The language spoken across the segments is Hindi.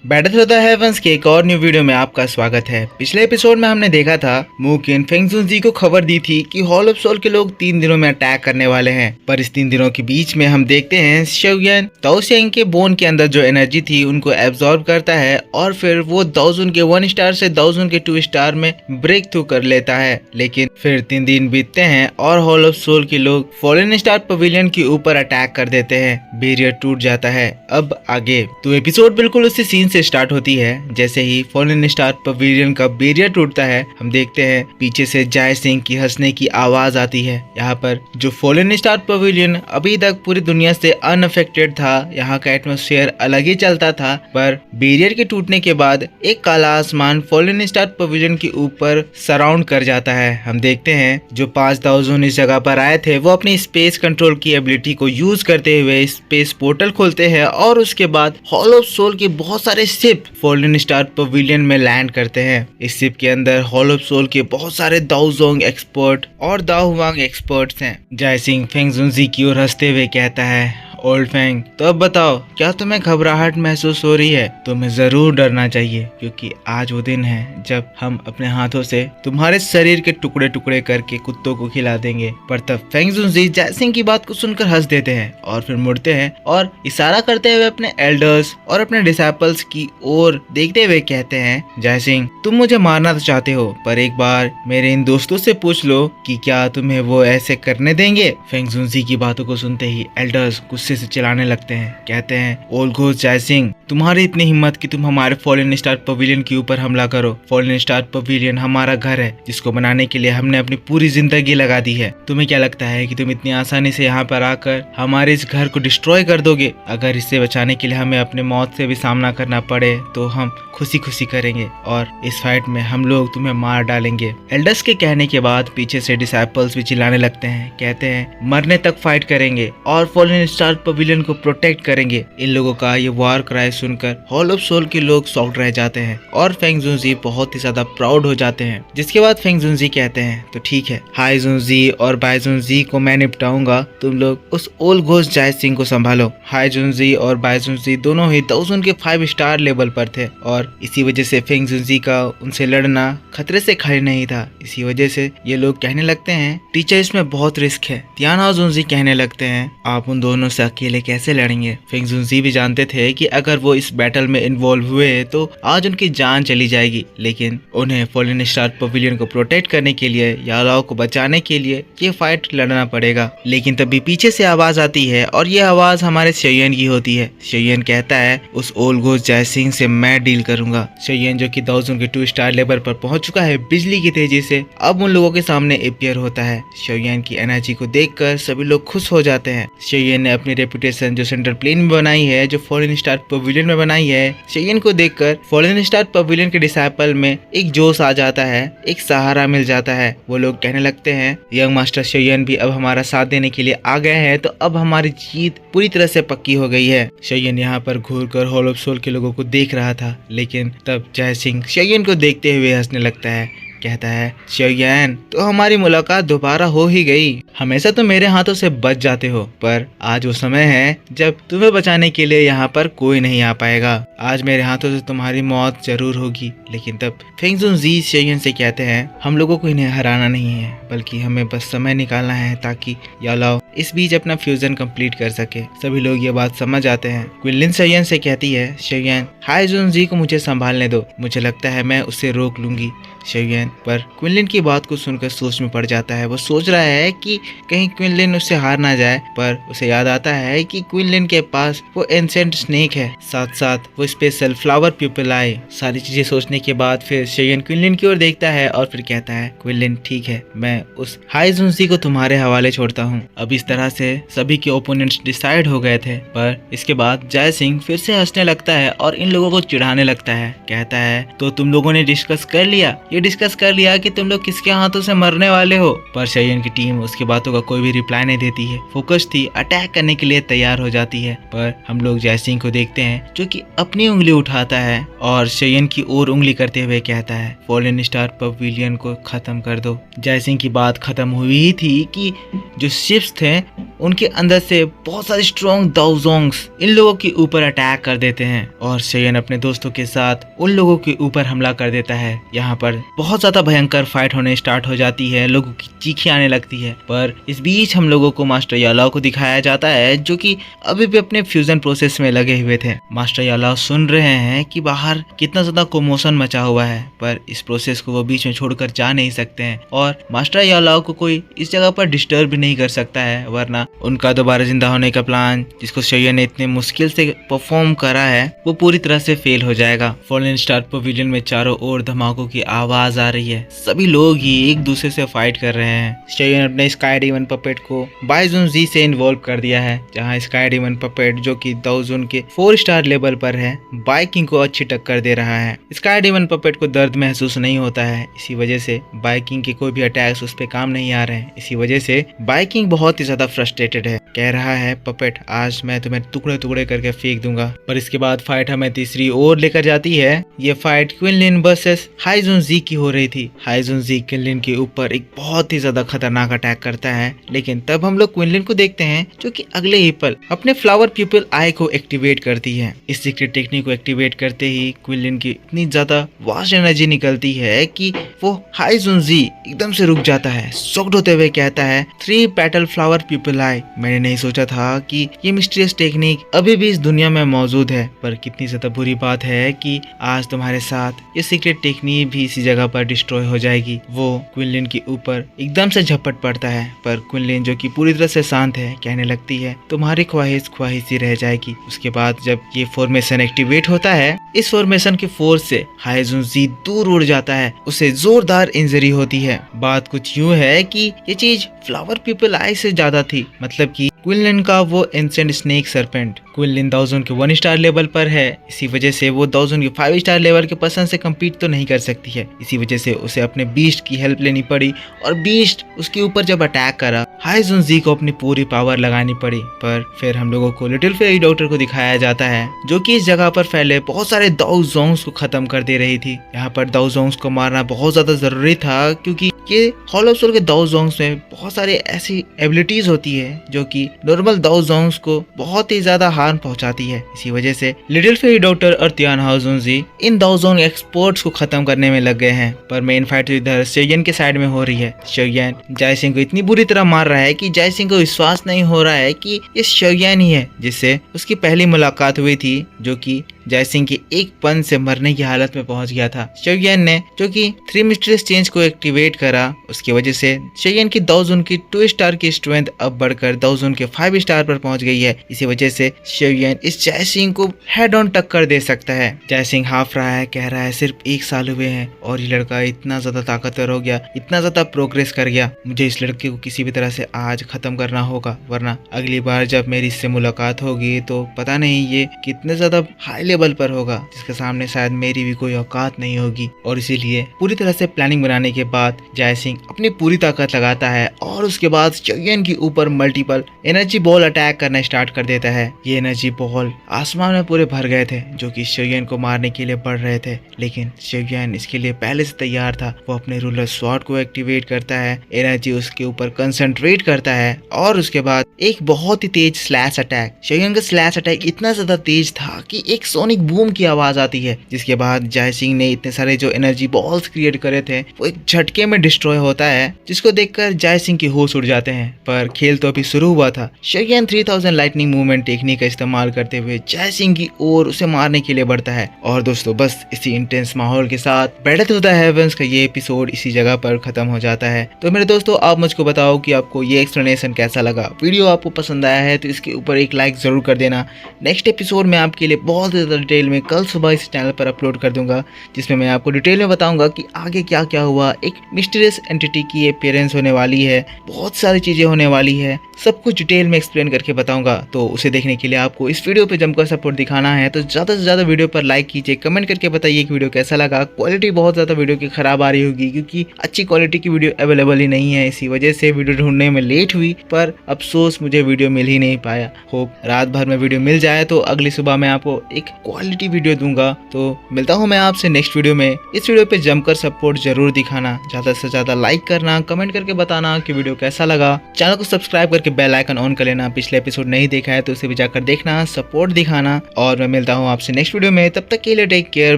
बैटल ऑफ द हेवंस के एक और न्यू वीडियो में आपका स्वागत है। पिछले एपिसोड में हमने देखा था मुकिन फेंगजुनजी को खबर दी थी कि हॉल ऑफ सोल के लोग 3 दिनों में अटैक करने वाले हैं। पर इस 3 दिनों के बीच में हम देखते हैं शोयन ताओसियांग के बोन के अंदर जो एनर्जी थी उनको एब्जॉर्ब करता है और फिर वो दाओजुन के 1 स्टार से दाओजुन के 2 स्टार में ब्रेक थ्रू कर लेता है। लेकिन फिर 3 दिन बीतते हैं और हॉल ऑफ सोल के लोग फॉलन स्टार पवेलियन के ऊपर अटैक कर देते हैं। बैरियर टूट जाता है। अब आगे तो एपिसोड बिल्कुल उसी सीन से स्टार्ट होती है। जैसे ही फॉलन स्टार पवेलियन का बैरियर टूटता है हम देखते हैं पीछे से जाय सिंह की हंसने की आवाज आती है। यहाँ पर जो फॉलन स्टार पवेलियन अभी तक पूरी दुनिया से अनअफेक्टेड था, यहाँ का एटमॉस्फेयर अलग ही चलता था, पर बैरियर के टूटने के बाद एक काला आसमान फॉलन स्टार पवेलियन के ऊपर सराउंड कर जाता है। हम देखते हैं जो 5 दाओजुन इस जगह पर आए थे वो अपनी स्पेस कंट्रोल की एबिलिटी को यूज करते हुए स्पेस पोर्टल खोलते हैं और उसके बाद हॉल ऑफ सोल के बहुत सारे शिप फॉलन स्टार पवेलियन में लैंड करते हैं। इस शिप के अंदर हॉल ऑफ सोल के बहुत सारे दाओजोंग एक्सपर्ट और दाओहुआंग एक्सपर्ट्स हैं। जाय सिंह फेंगजुनजी की ओर हंसते हुए कहता है, ओल्ड फेंग, तो अब बताओ क्या तुम्हें घबराहट महसूस हो रही है? तुम्हें जरूर डरना चाहिए क्योंकि आज वो दिन है जब हम अपने हाथों से तुम्हारे शरीर के टुकड़े टुकड़े करके कुत्तों को खिला देंगे। पर तब फेंगजुनजी जाय सिंह की बात को सुनकर हंस देते हैं और फिर मुड़ते हैं और इशारा करते हुए अपने एल्डर्स और अपने डिसाइपल्स की ओर देखते हुए कहते हैं, जाय सिंह, तुम मुझे मारना तो चाहते हो पर एक बार मेरे इन दोस्तों से पूछ लो कि क्या तुम्हें वो ऐसे करने देंगे। फेंगजुनजी की बातों को सुनते ही एल्डर्स गुस्से से चिल्लाने लगते हैं। कहते हैं, ओल्ड घोस्ट जाय सिंह, तुम्हारी इतनी हिम्मत कि तुम हमारे फॉलन स्टार पवेलियन के ऊपर हमला करो। फॉलन स्टार पवेलियन हमारा घर है जिसको बनाने के लिए हमने अपनी पूरी जिंदगी लगा दी है। तुम्हें क्या लगता है कि तुम इतनी आसानी से यहाँ पर आकर हमारे इस घर को डिस्ट्रॉय कर दोगे? अगर इससे बचाने के लिए हमें अपने मौत से भी सामना करना पड़े तो हम खुशी खुशी करेंगे और इस फाइट में हम लोग तुम्हें मार डालेंगे। एल्डर्स के कहने के बाद पीछे से डिसाइपल्स भी चिल्लाने लगते हैं। कहते हैं, मरने तक फाइट करेंगे और फॉलन स्टार पवेलियन को प्रोटेक्ट करेंगे। इन लोगों का ये वार क्राई सुनकर हॉल ऑफ सोल के लोग शॉक्ड रह जाते हैं और फेंगजुनजी बहुत ही ज्यादा प्राउड हो जाते हैं। जिसके बाद फेंगजुनजी कहते हैं, तो ठीक है, हाईजुनजी और बाईजुनजी को मैं निपटाऊंगा, तुम लोग उस ओल्ड घोस्ट जाय सिंह को संभालो। हाईजुनजी और बाईजुनजी दोनों ही दाओजुन के 5 स्टार लेवल पर थे और इसी वजह से फेंगजुनजी का उनसे लड़ना खतरे से खाली नहीं था। इसी वजह से ये लोग कहने लगते हैं, टीचर, इसमें बहुत रिस्क है। तियानाजुनजी कहने लगते हैं, आप उन दोनों से अकेले कैसे लड़ेंगे? फेंगजुनजी भी जानते थे कि अगर वो इस बैटल में इन्वॉल्व हुए तो आज उनकी जान चली जाएगी, लेकिन उन्हें फॉलन स्टार पवेलियन को प्रोटेक्ट करने के लिए, यालाओ को बचाने के लिए ये फाइट लड़ना पड़ेगा। लेकिन तभी पीछे से आवाज आती है और ये आवाज हमारे शोयन की होती है। शोयन कहता है, उस ओल्ड घोस्ट जाय सिंह से मैं डील करूंगा। शोयन जो कि दाओजुन के 2 स्टार लेवल पर पहुंच चुका है बिजली की तेजी से, अब उन लोगों के सामने अपीयर होता है। शोयन की एनर्जी को देखकर सभी लोग खुश हो जाते हैं। शोयन ने अपनी रेपुटेशन जो सेंट्रल प्लेन में बनाई है, जो फॉलन स्टार पवेलियन में बनाई है, शोयन को देखकर फॉलन स्टार पवेलियन के डिसाइपल में एक जोश आ जाता है, एक सहारा मिल जाता है। वो लोग कहने लगते हैं, यंग मास्टर शोयन भी अब हमारा साथ देने के लिए आ गए हैं, तो अब हमारी जीत पूरी तरह से पक्की हो गई है। शोयन यहाँ पर घूरकर हॉल ऑफ सोल के लोगों को देख रहा था, लेकिन तब जाय सिंह शोयन को देखते हुए हंसने लगता है। कहता है, शोयन, तो हमारी मुलाकात दोबारा हो ही गई। हमेशा तो मेरे हाथों से बच जाते हो, पर आज वो समय है जब तुम्हें बचाने के लिए यहाँ पर कोई नहीं आ पाएगा। आज मेरे हाथों से तुम्हारी मौत जरूर होगी। लेकिन तब फेंगजुनजी शोयन से कहते हैं, हम लोगों को इन्हें हराना नहीं है, बल्कि हमें बस समय निकालना है ताकि यालाओ इस बीच अपना फ्यूजन कंप्लीट कर सके। सभी लोग ये बात समझ आते हैं। क्विनलिन शोयन से कहती है, शोयन, हाईजुनजी को मुझे संभालने दो, मुझे लगता है मैं उसे रोक लूंगी। शोयन पर क्विनलिन की बात को सुनकर सोच में पड़ जाता है। वो सोच रहा है कि कहीं क्विनलिन उससे हार ना जाए, पर उसे याद आता है कि क्विनलिन के पास वो एंसेंट स्नेक है, साथ साथ वो स्पेशल फ्लावर प्यूपल आए। सारी चीजें सोचने के बाद फिर शोयन क्विनलिन की ओर देखता है और फिर कहता है, क्विनलिन, ठीक है, मैं उस हाईजुनजी को तुम्हारे हवाले छोड़ता हूँ। अब इस तरह से सभी के ओपोनेंट्स डिसाइड हो गए थे। पर इसके बाद जाय सिंह फिर से हंसने लगता है और इन लोगों को चिढ़ाने लगता है। कहता है, तो तुम लोगों ने डिस्कस कर लिया ये डिस्कस कर लिया कि तुम लोग किसके हाथों से मरने वाले हो, पर शेयन की टीम उसकी बातों का कोई भी रिप्लाई नहीं देती है। फोकस थी, अटैक करने के लिए तैयार हो जाती है, पर हम लोग जयसिंह को देखते हैं जो कि अपनी उंगली उठाता है और शेयन की ओर उंगली करते हुए कहता है फॉलन स्टार पवेलियन को खत्म कर दो। जयसिंह की बात खत्म हुई ही थी कि जो शिप्स थे उनके अंदर से बहुत सारे स्ट्रॉन्ग दाओजोंग्स इन लोगों के ऊपर अटैक कर देते हैं और शेयन अपने दोस्तों के साथ उन लोगों के ऊपर हमला कर देता है। यहाँ पर बहुत ज्यादा भयंकर फाइट होने स्टार्ट हो जाती है, लोगों की चीखें आने लगती है, पर इस बीच हम लोगों को मास्टर यालाओ को दिखाया जाता है जो कि अभी भी अपने फ्यूजन प्रोसेस में लगे हुए थे। मास्टर यालाओ सुन रहे हैं कि बाहर कितना ज्यादा कोमोशन मचा हुआ है, पर इस प्रोसेस को वो बीच में छोड़कर जा नहीं सकते हैं और मास्टर यालाओ को कोई इस जगह पर डिस्टर्ब भी नहीं कर सकता है, वरना उनका दोबारा जिंदा होने का प्लान जिसको शेयन ने इतने मुश्किल से परफॉर्म करा है वो पूरी तरह से फेल हो जाएगा। फॉलन स्टार पवेलियन में चारों ओर धमाकों की आवाज आ रही है, सभी लोग ही एक दूसरे से फाइट कर रहे हैं। शेयन अपने स्काई डेमन पपेट को बाइजुन जी से इन्वॉल्व कर दिया है, जहां स्काई डेमन पपेट जो कि दाओजुन के 4 स्टार लेवल पर है बाइकिंग को अच्छी टक्कर दे रहा है। स्काई डेमन पपेट को दर्द महसूस नहीं होता है, इसी वजह से बाइकिंग के कोई भी अटैक्स उस पे काम नहीं आ रहे हैं। इसी वजह से बाइकिंग बहुत ही ज्यादा फ्रस्ट्रेटेड है, कह रहा है पपेट आज मैं तुम्हें टुकड़े टुकड़े करके फेंक दूंगा। पर इसके बाद फाइट हमें तीसरी ओर लेकर जाती है। ये फाइट क्विनलिन वर्सेस हाइजुन जी की हो रही थी। हाइजुन जी क्विनलिन के ऊपर एक बहुत ही ज्यादा खतरनाक अटैक करता है, लेकिन तब हम लोग क्विनलिन को देखते हैं जो कि अगले ही पल अपने फ्लावर पीपल आई को एक्टिवेट करती है। इस सीक्रेट टेक्निक को एक्टिवेट करते ही क्विनलिन की इतनी ज्यादा वास्ट एनर्जी निकलती है कि वो हाइजुन जी एकदम से रुक जाता है, शॉक्ड होते हुए कहता है 3 पेटल फ्लावर पीपल आई। मैंने नहीं सोचा था कि ये मिस्टीरियस टेक्निक अभी भी इस दुनिया में मौजूद है, पर कितनी ज्यादा बुरी बात है कि आज तुम्हारे साथ ये सीक्रेट टेक्निक भी इसी जगह पर डिस्ट्रॉय हो जाएगी। वो क्विनलिन के ऊपर एकदम से झपट पड़ता है, पर क्विनलिन जो कि पूरी तरह से शांत है कहने लगती है तुम्हारी ख्वाहिश ख्वाहिश ही रह जाएगी। उसके बाद जब ये फॉर्मेशन एक्टिवेट होता है, इस फॉर्मेशन के फोर्स से हाइजुन जी दूर उड़ जाता है, उसे जोरदार इंजरी होती है। बात कुछ यूं है कि ये चीज फ्लावर पीपल आई से ज्यादा थी, मतलब कि क्विनलिन का वो एंसेंट स्नेक सरपेंट क्विनलिन दाओजुन के 1 स्टार लेवल पर है, इसी वजह से वो दाओजुन के 5 स्टार लेवल के पर्सन से कम्पीट तो नहीं कर सकती है। इसी वजह से उसे अपने बीस्ट की हेल्प लेनी पड़ी और बीस्ट उसके ऊपर जब अटैक करा हाइजुन जी को अपनी पूरी पावर लगानी पड़ी। पर फिर हम लोगों को लिटिल फेरी डॉक्टर को दिखाया जाता है जो कि इस जगह पर फैले बहुत सारे दाओजोंग्स को खत्म कर दे रही थी। यहाँ पर दाओजोंग्स को मारना बहुत ज्यादा जरूरी था क्योंकि ये हॉलो ऑफ सोल के दाओजोंग्स में बहुत सारे ऐसी एबिलिटीज होती है जो कि नॉर्मल दाओजोंग्स को बहुत ही ज्यादा हार्म पहुंचाती है। इसी वजह से लिटिल फेरी डॉक्टर और तियान हाउजुन जी इन दाओजोंग एक्सपर्ट्स को खत्म करने में लग गए हैं। पर मेन फाइट इधर शेयन के साइड में हो रही है। शेयन जयसिंह को इतनी बुरी तरह मार रहा है कि जयसिंह को विश्वास नहीं हो रहा है कि ये शेयन ही है जिससे उसकी पहली मुलाकात हुई थी, जो कि जयसिंह की एक पन से मरने की हालत में पहुंच गया था। शेयन ने जो कि 3 मिस्टीरियस चेंज को एक्टिवेट करा, उसकी वजह से शेयन की दाओजुन की 2 स्टार की स्ट्रेंथ अब बढ़कर दाओजुन के 5 स्टार पर पहुंच गई है। इसी वजह से शेयन इस जयसिंह को हेड ऑन टक्कर दे सकता है। जयसिंह हाफ रहा है, कह रहा है सिर्फ 1 साल हुए हैं और ये लड़का इतना ज्यादा ताकतवर हो गया, इतना ज्यादा प्रोग्रेस कर गया, मुझे इस लड़के को किसी भी तरह से आज खत्म करना होगा, वरना अगली बार जब मेरी इससे मुलाकात होगी तो पता नहीं ये कितने ज्यादा हाई लेवल पर होगा जिसके सामने शायद मेरी भी कोई औकात नहीं होगी। और इसीलिए पूरी तरह से प्लानिंग बनाने के बाद जयसिंह अपनी पूरी ताकत लगाता है और उसके बाद शेयन के ऊपर मल्टीपल एनर्जी बॉल अटैक करना स्टार्ट कर देता है। ये एनर्जी बॉल आसमान में पूरे भर गए थे जो कि शेयन को मारने के लिए बढ़ रहे थे, लेकिन शेयन इसके लिए पहले से तैयार था। वो अपने रूलर स्वॉर्ड को एक्टिवेट करता है, एनर्जी उसके ऊपर कंसंट्रेट करता है और उसके बाद एक बहुत ही तेज स्लैश अटैक। शेयन का स्लैश अटैक इतना ज्यादा तेज था कि एक सोनिक बूम की आवाज आती है, जिसके बाद जयसिंह ने इतने सारे जो एनर्जी बॉल्स क्रिएट करे थे वो एक झटके में डिस्ट्रॉय होता है, जिसको देखकर जयसिंह की होश उड़ जाते हैं। पर खेल तो अभी शुरू हुआ था। शेयन 3000 लाइटनिंग मूवमेंट टेक्निक का इस्तेमाल करते हुए जयसिंह की ओर उसे मारने के लिए बढ़ता है। और दोस्तों बस इसी इंटेंस माहौल के साथ बैटल ऑफ द हेवंस का ये एपिसोड इसी जगह पर खत्म हो जाता है। तो मेरे दोस्तों आप मुझको बताओ कि आपको ये एक्सप्लेनेशन कैसा लगा। वीडियो आपको पसंद आया है तो इसके ऊपर एक लाइक जरूर कर देना। नेक्स्ट एपिसोड में आपके लिए बहुत ज़्यादा डिटेल में कल सुबह इस चैनल पर अपलोड कर दूंगा, जिसमें मैं आपको डिटेल में बताऊंगा कि आगे क्या क्या हुआ। एक मिस्टीरियस एंटिटी की अपीयरेंस होने वाली है, बहुत सारी चीज़ें होने वाली है, सब कुछ डिटेल में एक्सप्लेन करके बताऊंगा। तो उसे देखने के लिए आपको इस वीडियो पे जमकर सपोर्ट दिखाना है, तो ज़्यादा से ज़्यादा वीडियो पर लाइक कीजिए, कमेंट करके बताइए कि वीडियो कैसा लगा। क्वालिटी बहुत ज़्यादा वीडियो की ख़राब आ रही होगी क्योंकि अच्छी क्वालिटी की वीडियो अवेलेबल ही नहीं है, इसी वजह से वीडियो ढूंढने में लेट हुई, पर अफसोस मुझे वीडियो मिल ही नहीं पाया। होप रात भर में वीडियो मिल जाए तो अगली सुबह मैं आपको एक क्वालिटी वीडियो दूंगा। तो मिलता हूँ मैं आपसे नेक्स्ट वीडियो में। इस वीडियो पे जमकर सपोर्ट जरूर दिखाना, ज़्यादा से ज़्यादा लाइक करना, कमेंट करके बताना कि वीडियो कैसा लगा। चैनल को सब्सक्राइब करके बेल आइकन ऑन कर लेना। पिछले एपिसोड नहीं देखा है तो उसे भी जाकर देखना, सपोर्ट दिखाना। और मैं मिलता हूँ आपसे नेक्स्ट वीडियो में, तब तक के लिए take care,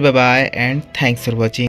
bye bye and thanks for watching.